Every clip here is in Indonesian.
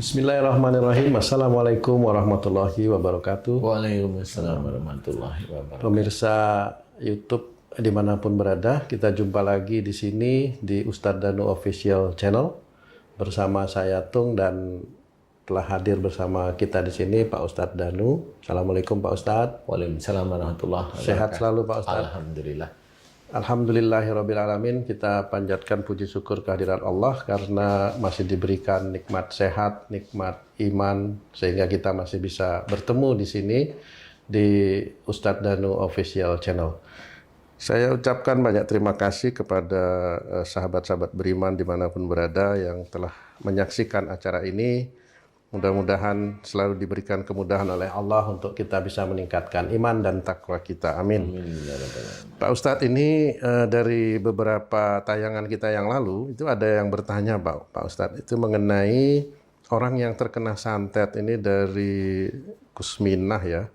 Bismillahirrahmanirrahim. Assalamualaikum warahmatullahi wabarakatuh. Waalaikumsalam warahmatullahi wabarakatuh. Pemirsa YouTube dimanapun berada, kita jumpa lagi di sini di Ustadz Danu Official Channel bersama saya Tung, dan telah hadir bersama kita di sini Pak Ustadz Danu. Assalamualaikum Pak Ustadz. Waalaikumsalam warahmatullahi wabarakatuh. Sehat selalu Pak Ustadz. Alhamdulillah. Alhamdulillahirrabbilalamin, kita panjatkan puji syukur kehadiran Allah karena masih diberikan nikmat sehat, nikmat iman, sehingga kita masih bisa bertemu di sini di Ustadz Danu Official Channel. Saya ucapkan banyak terima kasih kepada sahabat-sahabat beriman dimanapun berada yang telah menyaksikan acara ini. Mudah-mudahan selalu diberikan kemudahan oleh Allah untuk kita bisa meningkatkan iman dan takwa kita. Amin. Pak Ustadz, ini dari beberapa tayangan kita yang lalu, itu ada yang bertanya Pak Ustadz, itu mengenai orang yang terkena santet ini dari Kusminah ya.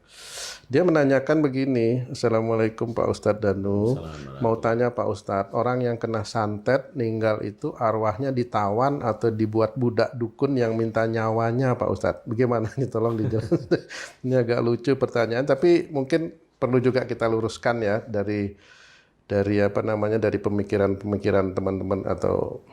Dia menanyakan begini, Assalamualaikum Pak Ustadz Danu, mau tanya Pak Ustadz, orang yang kena santet meninggal itu arwahnya ditawan atau dibuat budak dukun yang minta nyawanya Pak Ustadz? Bagaimana ini, tolong dijelaskan. Ini agak lucu pertanyaan, tapi mungkin perlu juga kita luruskan ya dari dari pemikiran teman-teman atau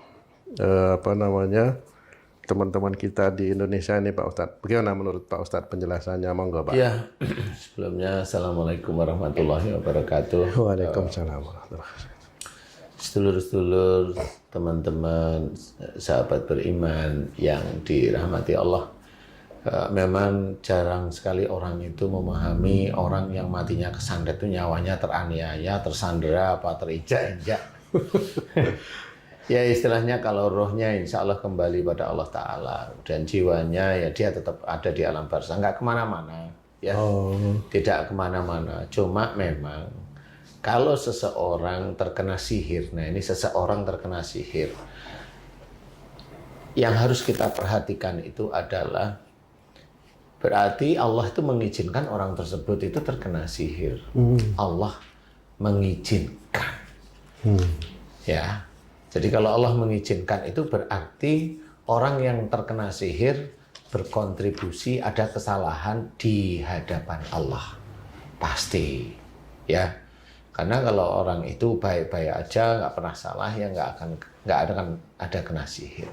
teman-teman kita di Indonesia ini Pak Ustadz. Bagaimana menurut Pak Ustadz penjelasannya? Monggo Pak. Ya, sebelumnya Assalamualaikum warahmatullahi wabarakatuh. Waalaikumsalam warahmatullahi wabarakatuh. Sedulur-sedulur, teman-teman, sahabat beriman yang dirahmati Allah. Memang jarang sekali orang itu memahami orang yang matinya kesantet itu nyawanya teraniaya, tersandera, apa terinjak-injak. Ya istilahnya kalau rohnya insya Allah kembali pada Allah Ta'ala dan jiwanya ya dia tetap ada di alam barzakh, nggak kemana-mana ya, tidak kemana-mana. Cuma memang kalau seseorang terkena sihir, nah ini seseorang terkena sihir, yang harus kita perhatikan itu adalah berarti Allah itu mengizinkan orang tersebut itu terkena sihir. Allah mengizinkan, ya. Jadi kalau Allah mengizinkan itu berarti orang yang terkena sihir berkontribusi ada kesalahan di hadapan Allah. Pasti. Ya. Karena kalau orang itu baik-baik aja, nggak pernah salah, ya nggak ada kena sihir.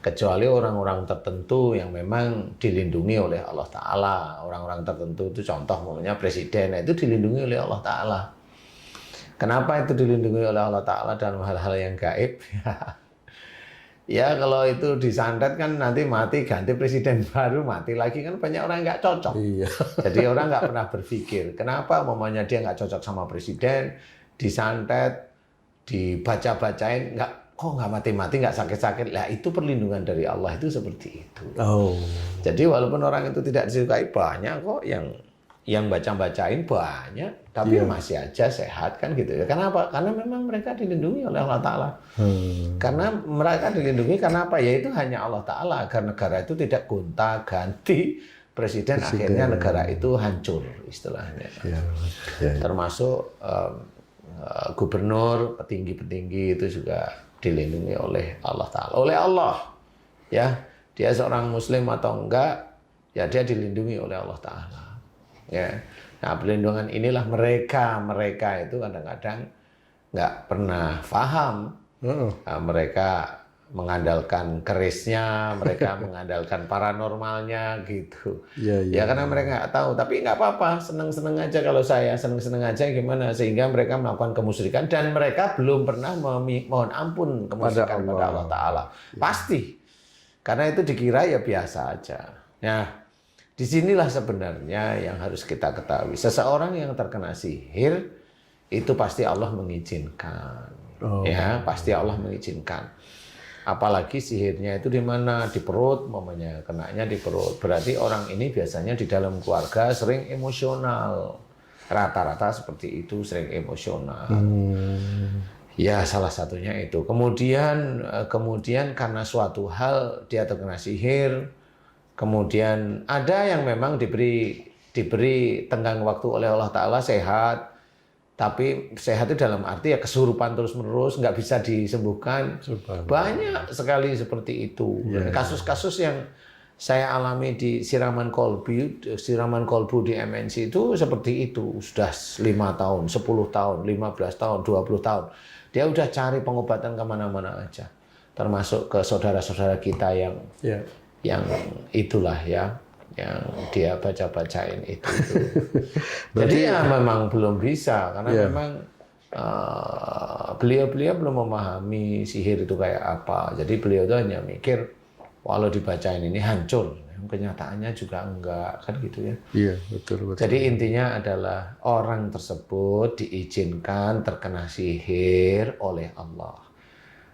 Kecuali orang-orang tertentu yang memang dilindungi oleh Allah Ta'ala. Orang-orang tertentu itu contoh namanya presiden, itu dilindungi oleh Allah Ta'ala. Kenapa itu dilindungi oleh Allah Ta'ala dalam hal-hal yang gaib? Ya kalau itu disantet kan nanti mati, ganti presiden baru, mati lagi, kan banyak orang nggak cocok. Iya. Jadi orang nggak pernah berpikir, kenapa umpamanya dia nggak cocok sama presiden, disantet, dibaca-bacain, kok nggak mati-mati, nggak sakit-sakit. Lah itu perlindungan dari Allah itu seperti itu. Jadi walaupun orang itu tidak disukai, banyak kok yang baca-bacain banyak, tapi masih aja sehat kan gitu ya. Kenapa? Karena memang mereka dilindungi oleh Allah Ta'ala. Karena mereka dilindungi karena apa? Ya itu hanya Allah Ta'ala. Agar negara itu tidak gonta-ganti presiden, akhirnya negara itu hancur istilahnya. Termasuk gubernur, petinggi-petinggi itu juga dilindungi oleh Allah Ta'ala. Oleh Allah, ya dia seorang muslim atau enggak, ya dia dilindungi oleh Allah Ta'ala. Ya, nah perlindungan inilah mereka itu kadang-kadang nggak pernah paham. Mereka mengandalkan kerisnya, mereka mengandalkan paranormalnya gitu. Ya karena mereka nggak tahu, tapi nggak apa-apa, seneng-seneng aja. Kalau saya seneng-seneng aja gimana, sehingga mereka melakukan kemusyrikan dan mereka belum pernah mohon ampun kemusyrikan pada Allah Ta'ala. Pasti, karena itu dikira ya biasa aja. Nah, disinilah sebenarnya yang harus kita ketahui. Seseorang yang terkena sihir itu pasti Allah mengizinkan. Ya, pasti Allah mengizinkan. Apalagi sihirnya itu di mana? Di perut, mamanya kenanya di perut. Berarti orang ini biasanya di dalam keluarga sering emosional. Rata-rata seperti itu, sering emosional. Ya, salah satunya itu. Kemudian karena suatu hal dia terkena sihir. Kemudian ada yang memang diberi tenggang waktu oleh Allah Ta'ala sehat, tapi sehat itu dalam arti ya kesurupan terus-menerus, nggak bisa disembuhkan. Banyak sekali seperti itu. Kasus-kasus yang saya alami di siraman kolbu di MNC itu seperti itu. Sudah 5 tahun, 10 tahun, 15 tahun, 20 tahun. Dia udah cari pengobatan kemana-mana aja. Termasuk ke saudara-saudara kita yang itulah ya, yang dia baca-bacain itu. Jadi ya memang belum bisa, karena memang beliau-beliau belum memahami sihir itu kayak apa. Jadi beliau itu hanya mikir, walau dibacain ini hancur, kenyataannya juga enggak, kan gitu ya. Iya, betul. Jadi intinya adalah orang tersebut diizinkan terkena sihir oleh Allah.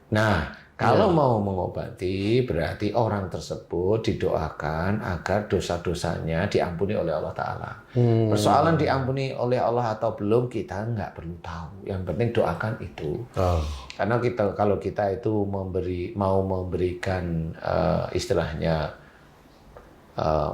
Nah, kalau mau mengobati, berarti orang tersebut didoakan agar dosa-dosanya diampuni oleh Allah Ta'ala. Persoalan diampuni oleh Allah atau belum, kita nggak perlu tahu. Yang penting doakan itu. Karena kalau kita itu mau memberikan istilahnya,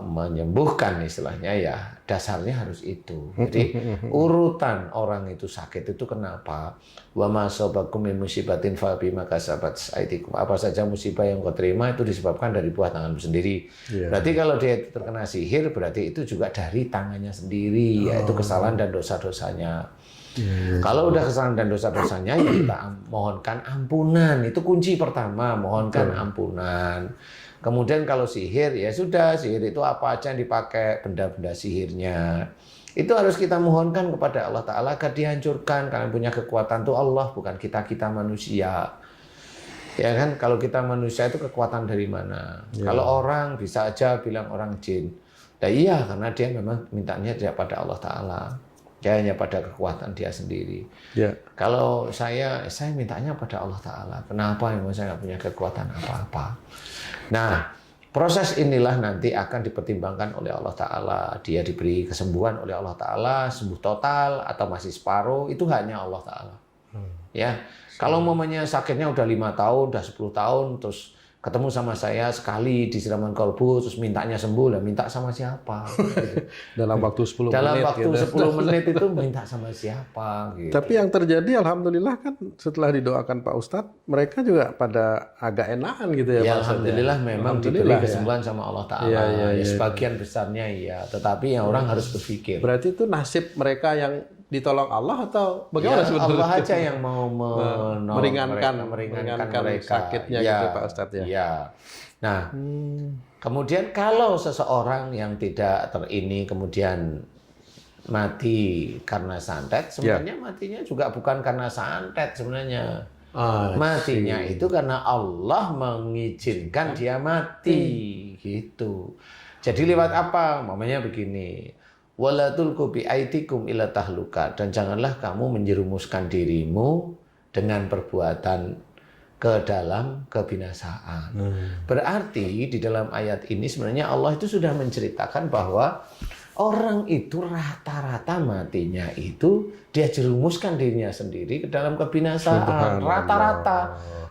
menyembuhkan istilahnya, ya dasarnya harus itu. Jadi urutan orang itu sakit itu kenapa? Wa ma asabakum min musibatin fa bima kasabat aydikum. Apa saja musibah yang kau terima itu disebabkan dari buah tanganmu sendiri. Berarti kalau dia terkena sihir, berarti itu juga dari tangannya sendiri, yaitu kesalahan dan dosa-dosanya. Kalau udah kesalahan dan dosa-dosanya, ya kita mohonkan ampunan. Itu kunci pertama, mohonkan ampunan. Kemudian kalau sihir, ya sudah, sihir itu apa aja yang dipakai, benda-benda sihirnya. Itu harus kita mohonkan kepada Allah Ta'ala agar dihancurkan. Karena punya kekuatan itu Allah, bukan kita manusia. Ya kan, kalau kita manusia itu kekuatan dari mana? Kalau orang bisa aja bilang orang jin. Nah iya, karena dia memang mintanya tidak pada Allah Ta'ala. Dia hanya pada kekuatan dia sendiri. Kalau saya mintanya pada Allah Ta'ala. Kenapa? Memang saya nggak punya kekuatan apa-apa. Nah, proses inilah nanti akan dipertimbangkan oleh Allah Ta'ala. Dia diberi kesembuhan oleh Allah Ta'ala, sembuh total atau masih separuh, itu hanya Allah Ta'ala. Ya, kalau momennya sakitnya udah 5 tahun, udah 10 tahun, terus ketemu sama saya sekali di siraman kolbu, terus mintanya sembuh, lah minta sama siapa? Gitu. Dalam waktu 10 menit. Dalam waktu 10 menit itu minta sama siapa? Gitu. Tapi yang terjadi, alhamdulillah kan setelah didoakan Pak Ustadz, mereka juga pada agak enakan gitu ya. Ya, alhamdulillah memang diberi kesembuhan sama Allah Ta'ala. Sebagian besarnya iya, tetapi yang orang harus berpikir. Berarti itu nasib mereka yang ditolong Allah atau bagaimana sebenarnya? Allah aja yang mau meringankan mereka sakitnya gitu Pak Ustadz ya. Ya. Nah, kemudian kalau seseorang yang tidak kemudian mati karena santet, sebenarnya matinya juga bukan karena santet sebenarnya. Matinya itu karena Allah mengizinkan dia mati, gitu. Jadi lewat apa? Mamanya begini. Wala tulqu bi aidikum ila tahluka, dan janganlah kamu menjerumuskan dirimu dengan perbuatan ke dalam kebinasaan. Berarti di dalam ayat ini sebenarnya Allah itu sudah menceritakan bahwa orang itu rata-rata matinya itu dia jerumuskan dirinya sendiri ke dalam kebinasaan. Rata-rata.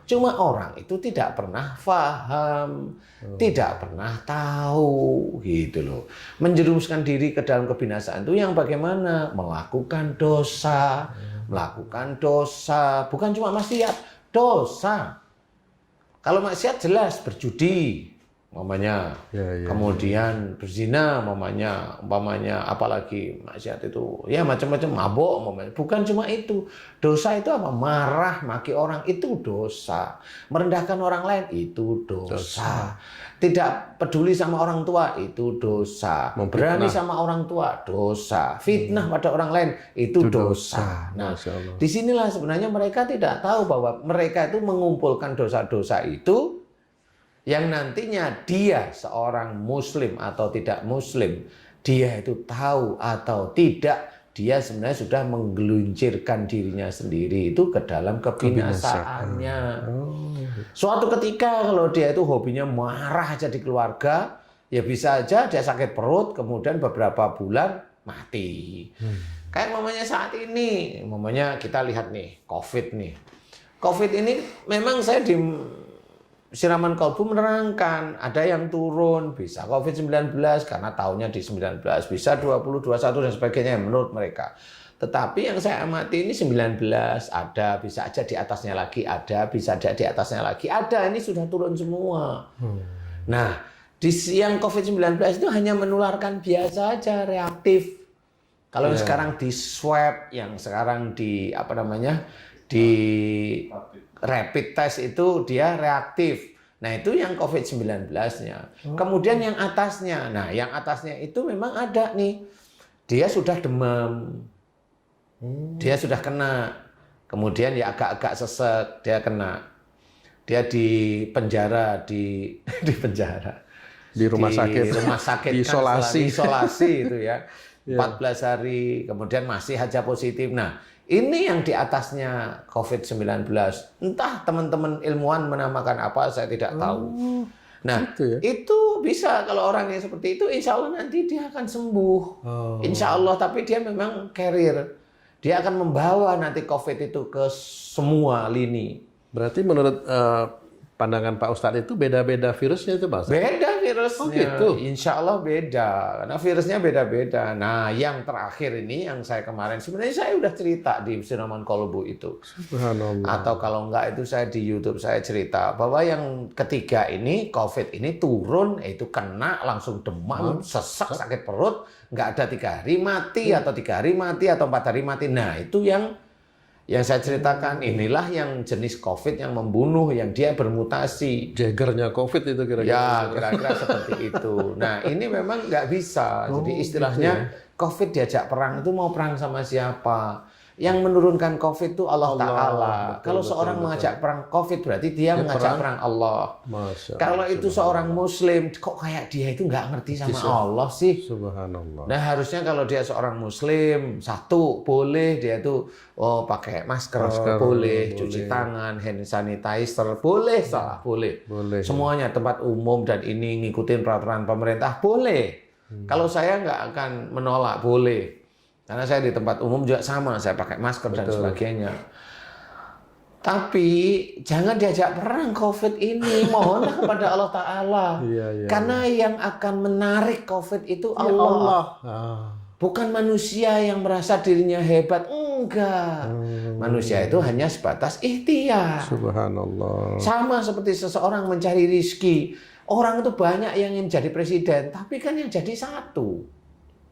Cuma orang itu tidak pernah paham, tidak pernah tahu, gitu loh. Menjerumuskan diri ke dalam kebinasaan itu yang bagaimana? Melakukan dosa, bukan cuma maksiat, dosa. Kalau maksiat jelas berjudi, umpamanya, kemudian berzina, umpamanya, apalagi maksiat itu, ya macam-macam, mabuk, umpamanya. Bukan cuma itu, dosa itu apa? Marah, maki orang itu dosa, merendahkan orang lain itu dosa, tidak peduli sama orang tua itu dosa, berani sama orang tua dosa, fitnah pada orang lain itu dosa. Nah, disinilah sebenarnya mereka tidak tahu bahwa mereka itu mengumpulkan dosa-dosa itu, yang nantinya dia seorang muslim atau tidak muslim, dia itu tahu atau tidak, dia sebenarnya sudah menggeluncirkan dirinya sendiri itu ke dalam kebinasaannya. Suatu ketika kalau dia itu hobinya marah aja di keluarga, ya bisa aja dia sakit perut, kemudian beberapa bulan mati. Kayak mamanya saat ini, mamanya kita lihat nih, COVID nih. COVID ini memang saya di siraman kolbu menerangkan, ada yang turun, bisa COVID-19 karena tahunnya di 19, bisa 20, 21 dan sebagainya menurut mereka. Tetapi yang saya amati ini 19, ada, bisa aja di atasnya lagi, ada, bisa aja di atasnya lagi, ada, ini sudah turun semua. Nah, Yang COVID-19 itu hanya menularkan biasa aja, reaktif. Kalau yang sekarang di swab, yang sekarang di apa namanya, di rapid test itu dia reaktif. Nah itu yang COVID-19-nya. Kemudian yang atasnya, nah yang atasnya itu memang ada nih, dia sudah demam, dia sudah kena, kemudian ya agak-agak sesek, dia kena, dia di penjara, di penjara. Di rumah sakit diisolasi. Isolasi itu ya 14 hari, kemudian masih aja positif. Nah ini yang di atasnya COVID-19, entah teman-teman ilmuwan menamakan apa, saya tidak tahu. Nah itu bisa, kalau orang yang seperti itu insya Allah nanti dia akan sembuh, insya Allah. Tapi dia memang carrier, dia akan membawa nanti COVID itu ke semua lini. Berarti menurut pandangan Pak Ustadz itu beda-beda virusnya itu, Pak Ustadz? Beda virusnya, gitu. insya Allah beda, karena virusnya beda-beda. Nah, yang terakhir ini yang saya kemarin, sebenarnya saya udah cerita di Siraman Kolbu itu. Subhanallah. Atau kalau enggak itu saya di YouTube saya cerita bahwa yang ketiga ini, COVID ini turun, itu kena langsung demam, sesak, sakit perut, nggak ada 3 hari mati, atau 3 hari mati, atau 4 hari mati. Nah, itu yang saya ceritakan, inilah yang jenis COVID yang membunuh, yang dia bermutasi. Jaggernya COVID itu kira-kira. Ya, kira-kira seperti itu. Nah, ini memang nggak bisa. Jadi istilahnya COVID diajak perang itu mau perang sama siapa? Yang menurunkan COVID itu Allah Ta'ala. Kalau seorang mengajak perang COVID berarti dia mengajak perang Allah. Kalau itu seorang Muslim, kok kayak dia itu nggak ngerti sama Allah sih? Subhanallah. Nah harusnya kalau dia seorang Muslim, satu boleh dia itu pakai masker, boleh, cuci tangan, hand sanitizer, boleh, salah, boleh. Semuanya tempat umum dan ini ngikutin peraturan pemerintah, boleh. Kalau saya nggak akan menolak, boleh. Karena saya di tempat umum juga sama, saya pakai masker dan sebagainya. Tapi jangan diajak perang COVID ini, mohonlah kepada Allah Ta'ala. Karena yang akan menarik COVID itu Allah. Bukan manusia yang merasa dirinya hebat, enggak. Manusia itu hanya sebatas ikhtiar. Subhanallah. Sama seperti seseorang mencari rizki. Orang itu banyak yang ingin jadi presiden, tapi kan yang jadi satu.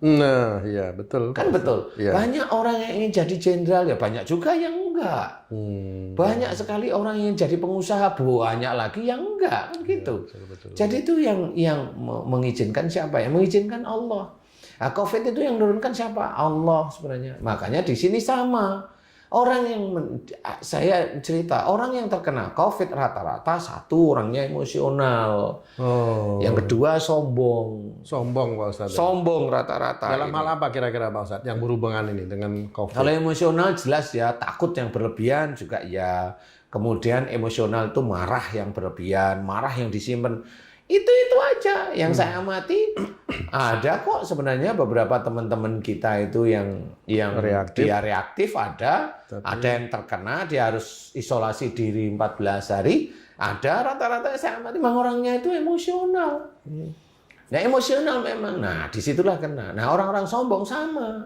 Nah, iya betul. Kan betul. Ya. Banyak orang yang ingin jadi jenderal, ya banyak juga yang enggak. Banyak sekali orang yang jadi pengusaha, banyak lagi yang enggak, kan gitu. Ya, betul. Jadi itu yang mengizinkan siapa? Yang mengizinkan Allah. Nah, COVID itu yang menurunkan siapa? Allah sebenarnya. Makanya di sini sama. Orang yang saya cerita, orang yang terkena COVID rata-rata satu orangnya emosional, yang kedua sombong. Sombong Pak Ustadz. Sombong rata-rata. Dalam hal apa kira-kira Pak Ustadz yang berhubungan ini dengan COVID? Kalau emosional jelas ya takut yang berlebihan juga ya. Kemudian emosional itu marah yang berlebihan, marah yang disimpan. Itu aja yang saya amati. Ada kok sebenarnya beberapa teman-teman kita itu yang reaktif. Dia reaktif ada yang terkena dia harus isolasi diri 14 hari. Ada rata-rata saya amati memang orangnya itu emosional. Nah emosional memang. Nah disitulah kena. Nah orang-orang sombong sama.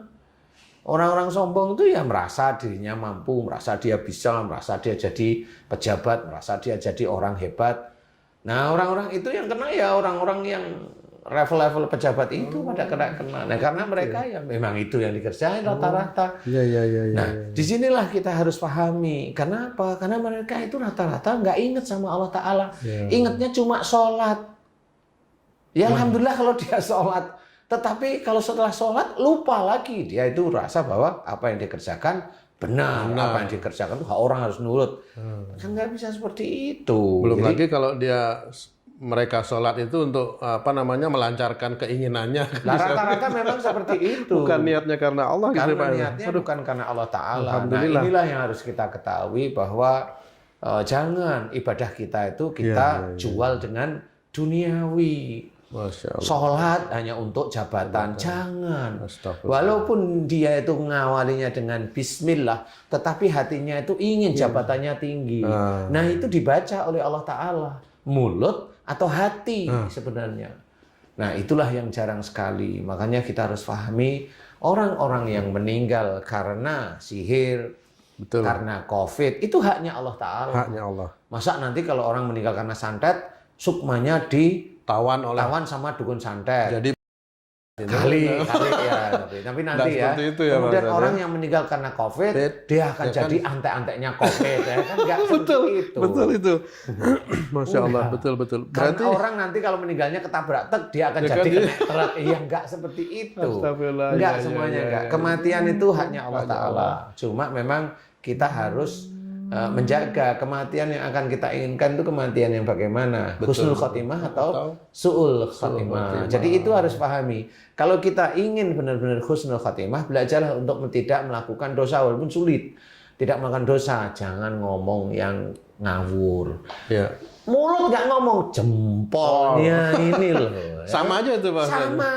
Orang-orang sombong itu ya merasa dirinya mampu, merasa dia bisa, merasa dia jadi pejabat, merasa dia jadi orang hebat. Nah orang-orang itu yang kena ya orang-orang yang level-level pejabat itu pada kena. Nah karena mereka ya memang itu yang dikerjain rata-rata. Nah disinilah kita harus pahami. Kenapa? Karena mereka itu rata-rata nggak ingat sama Allah Ta'ala. Ingatnya cuma sholat. Ya alhamdulillah kalau dia sholat. Tetapi kalau setelah sholat lupa lagi. Dia itu rasa bahwa apa yang dikerjakan benar. Apa yang dikerjakan itu orang harus nurut. Kan nggak bisa seperti itu. Belum lagi kalau mereka sholat itu untuk melancarkan keinginannya. Nah, rata-rata memang seperti itu. Bukan niatnya karena Allah. Karena niatnya bukan karena Allah Ta'ala. Nah inilah yang harus kita ketahui bahwa jangan ibadah kita itu kita jual dengan duniawi. Sholat hanya untuk jabatan, jangan. Walaupun dia itu mengawalinya dengan bismillah, tetapi hatinya itu ingin jabatannya tinggi. Nah itu dibaca oleh Allah Ta'ala. Mulut atau hati sebenarnya. Nah itulah yang jarang sekali. Makanya kita harus pahami orang-orang yang meninggal karena sihir, karena COVID, itu haknya Allah Ta'ala. Haknya Allah. Masa nanti kalau orang meninggal karena santet, sukmanya tawan sama dukun santet. Jadi Kali ya, tapi nanti ya. Itu ya, kemudian Pak orang Ustadz, yang meninggal karena COVID, dia akan jadi antek-anteknya COVID, ya kan? Nggak seperti itu. Betul itu. Masya Allah, betul. Berarti orang nanti kalau meninggalnya ketabrak truk, dia akan jadi kena truk. Iya, nggak seperti itu. Astagfirullah. Nggak Ya, semuanya ya, nggak. ya. Kematian itu haknya Allah Ta'ala. Cuma memang kita harus menjaga kematian yang akan kita inginkan itu kematian yang bagaimana, husnul khotimah atau su'ul khotimah. Jadi itu harus pahami. Kalau kita ingin benar-benar husnul khotimah, belajarlah untuk tidak melakukan dosa walaupun sulit. Tidak melakukan dosa, jangan ngomong yang ngawur. Ya. Mulut nggak ngomong, jempolnya ini loh. Ya. Sama aja itu, Pak. Sama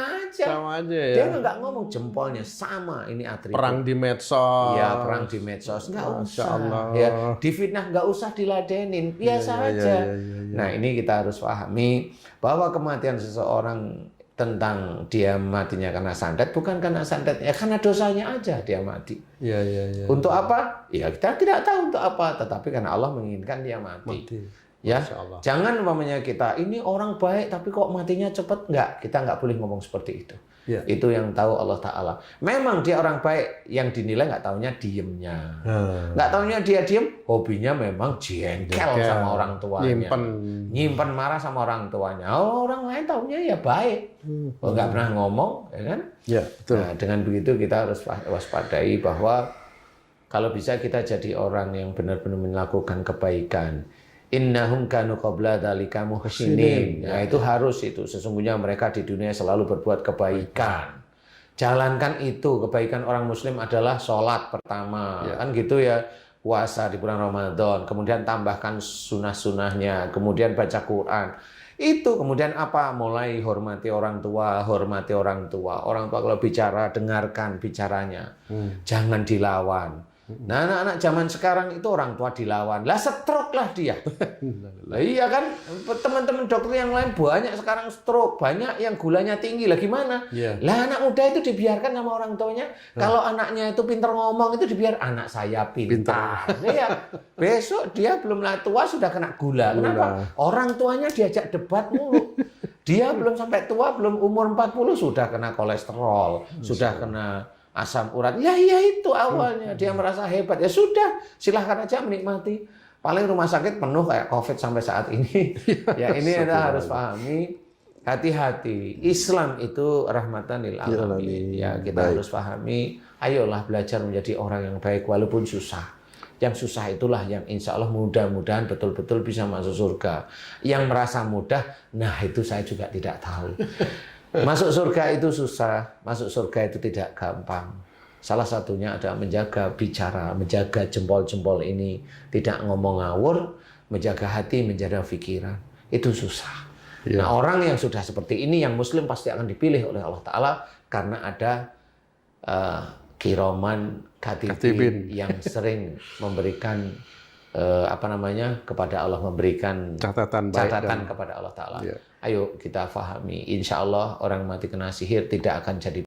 aja ya. Dia nggak ngomong jempolnya, sama ini atribut. Perang di medsos. Ya, perang di medsos nggak usah. Allah. Ya, difitnah nggak usah diladenin, biasa aja. Nah, ini kita harus pahami bahwa kematian seseorang tentang dia matinya karena santet bukan karena santetnya, karena dosanya aja dia mati. Iya. Untuk apa? Ya kita tidak tahu untuk apa, tetapi karena Allah menginginkan dia mati. Ya, jangan umpamanya kita ini orang baik tapi kok matinya cepat, kita nggak boleh ngomong seperti itu. Ya. Itu yang tahu Allah Ta'ala. Memang dia orang baik, yang dinilai nggak taunya diemnya. Nggak taunya dia diem, hobinya memang jengkel sama orang tuanya. Nyimpen marah sama orang tuanya. Orang lain taunya ya baik. Nggak pernah ngomong, ya kan? Ya, betul. Nah, dengan begitu kita harus waspadai bahwa kalau bisa kita jadi orang yang benar-benar melakukan kebaikan. Innahum kanu qabla dzalika muhsinin. Nah, itu harus itu. Sesungguhnya mereka di dunia selalu berbuat kebaikan. Jalankan itu. Kebaikan orang muslim adalah sholat pertama. Kan gitu ya. Puasa di bulan Ramadan. Kemudian tambahkan sunnah-sunnahnya. Kemudian baca Quran. Itu kemudian apa? Mulai hormati orang tua, hormati orang tua. Orang tua kalau bicara, dengarkan bicaranya. Jangan dilawan. Nah, anak-anak zaman sekarang itu orang tua dilawan. Lah stroke lah dia. Lah iya kan, teman-teman dokter yang lain banyak sekarang stroke, banyak yang gulanya tinggi. Lah gimana? Lah anak muda itu dibiarkan sama orang tuanya. Kalau anaknya itu pintar ngomong itu dibiar anak saya pintar. Iya. Besok dia belum tua sudah kena gula. Kenapa? Orang tuanya diajak debat mulu. Dia belum sampai tua, belum umur 40 sudah kena kolesterol, sudah kena asam urat. Ya itu awalnya dia merasa hebat. Ya sudah, silahkan aja menikmati. Paling rumah sakit penuh kayak COVID sampai saat ini. Ya ini kita harus pahami, hati-hati. Islam itu rahmatan lil alamin. Ya kita harus pahami. Ayolah belajar menjadi orang yang baik walaupun susah. Yang susah itulah yang insya Allah mudah-mudahan betul-betul bisa masuk surga. Yang merasa mudah, nah itu saya juga tidak tahu. Masuk surga itu susah, masuk surga itu tidak gampang. Salah satunya adalah menjaga bicara, menjaga jempol-jempol ini, tidak ngomong ngawur, menjaga hati, menjaga pikiran. Itu susah. Nah, orang yang sudah seperti ini, yang muslim pasti akan dipilih oleh Allah Ta'ala karena ada kiroman katibin yang sering memberikan kepada Allah, memberikan catatan kepada Allah Ta'ala. Ayo kita fahami, insya Allah orang mati kena sihir tidak akan jadi.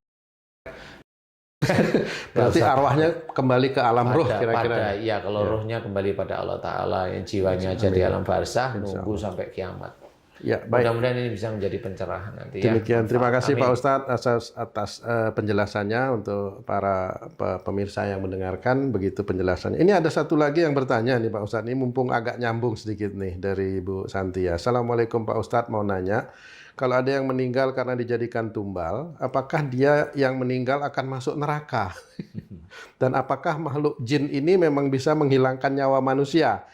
Berarti arwahnya kembali ke alam roh kira-kira. Iya, kalau rohnya kembali pada Allah Ta'ala, yang jiwanya jadi alam barzah, nunggu sampai kiamat. Ya, baik. Mudah-mudahan ini bisa menjadi pencerahan nanti. Demikian, terima kasih Pak Ustadz atas penjelasannya untuk para pemirsa yang mendengarkan, begitu penjelasannya. Ini ada satu lagi yang bertanya nih Pak Ustadz, ini mumpung agak nyambung sedikit nih dari Ibu Santia. Assalamualaikum Pak Ustadz, mau nanya, kalau ada yang meninggal karena dijadikan tumbal, apakah dia yang meninggal akan masuk neraka? Dan apakah makhluk jin ini memang bisa menghilangkan nyawa manusia?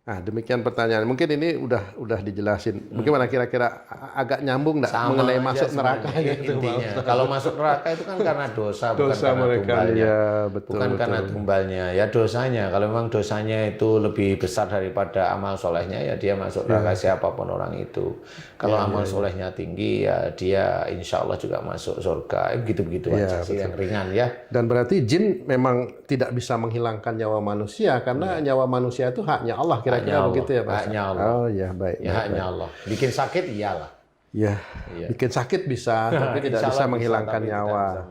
Nah, demikian pertanyaan. Mungkin ini udah dijelasin. Bagaimana kira-kira agak nyambung nggak mengenai masuk neraka gitu? Intinya, kalau masuk neraka itu kan karena dosa bukan karena mereka, tumbalnya. Ya, betul, bukan karena tumbalnya, ya dosanya. Kalau memang dosanya itu lebih besar daripada amal solehnya, ya dia masuk neraka siapapun orang itu. Kalau amal solehnya tinggi, ya dia insya Allah juga masuk surga. Begitu-begitu aja sih, yang ringan ya. Dan berarti jin memang tidak bisa menghilangkan nyawa manusia karena nyawa manusia itu haknya Allah. Kira-kira begitu ya Pak? Haknya Allah. Oh ya, baik. Ya, haknya Allah. Bikin sakit iyalah. Ya, bikin sakit bisa, tapi tidak bisa menghilangkan nyawa.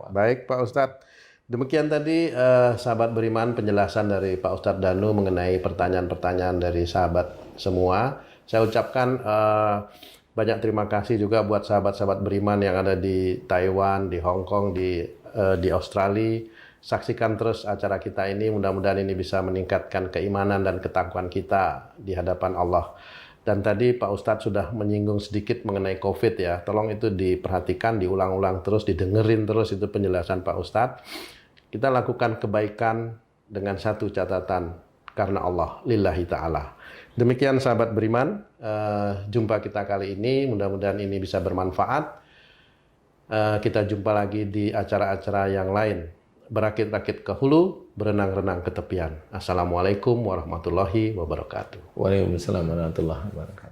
Baik Pak Ustadz. Demikian tadi sahabat beriman penjelasan dari Pak Ustadz Danu mengenai pertanyaan-pertanyaan dari sahabat semua. Saya ucapkan banyak terima kasih juga buat sahabat-sahabat beriman yang ada di Taiwan, di Hong Kong, di Australia. Saksikan terus acara kita ini, mudah-mudahan ini bisa meningkatkan keimanan dan ketakwaan kita di hadapan Allah. Dan tadi Pak Ustadz sudah menyinggung sedikit mengenai COVID ya. Tolong itu diperhatikan, diulang-ulang terus, didengerin terus itu penjelasan Pak Ustadz. Kita lakukan kebaikan dengan satu catatan, karena Allah, lillahi ta'ala. Demikian sahabat beriman, jumpa kita kali ini, mudah-mudahan ini bisa bermanfaat. Kita jumpa lagi di acara-acara yang lain. Berakit-rakit ke hulu, berenang-renang ke tepian. Assalamualaikum warahmatullahi wabarakatuh. Waalaikumsalam warahmatullahi wabarakatuh.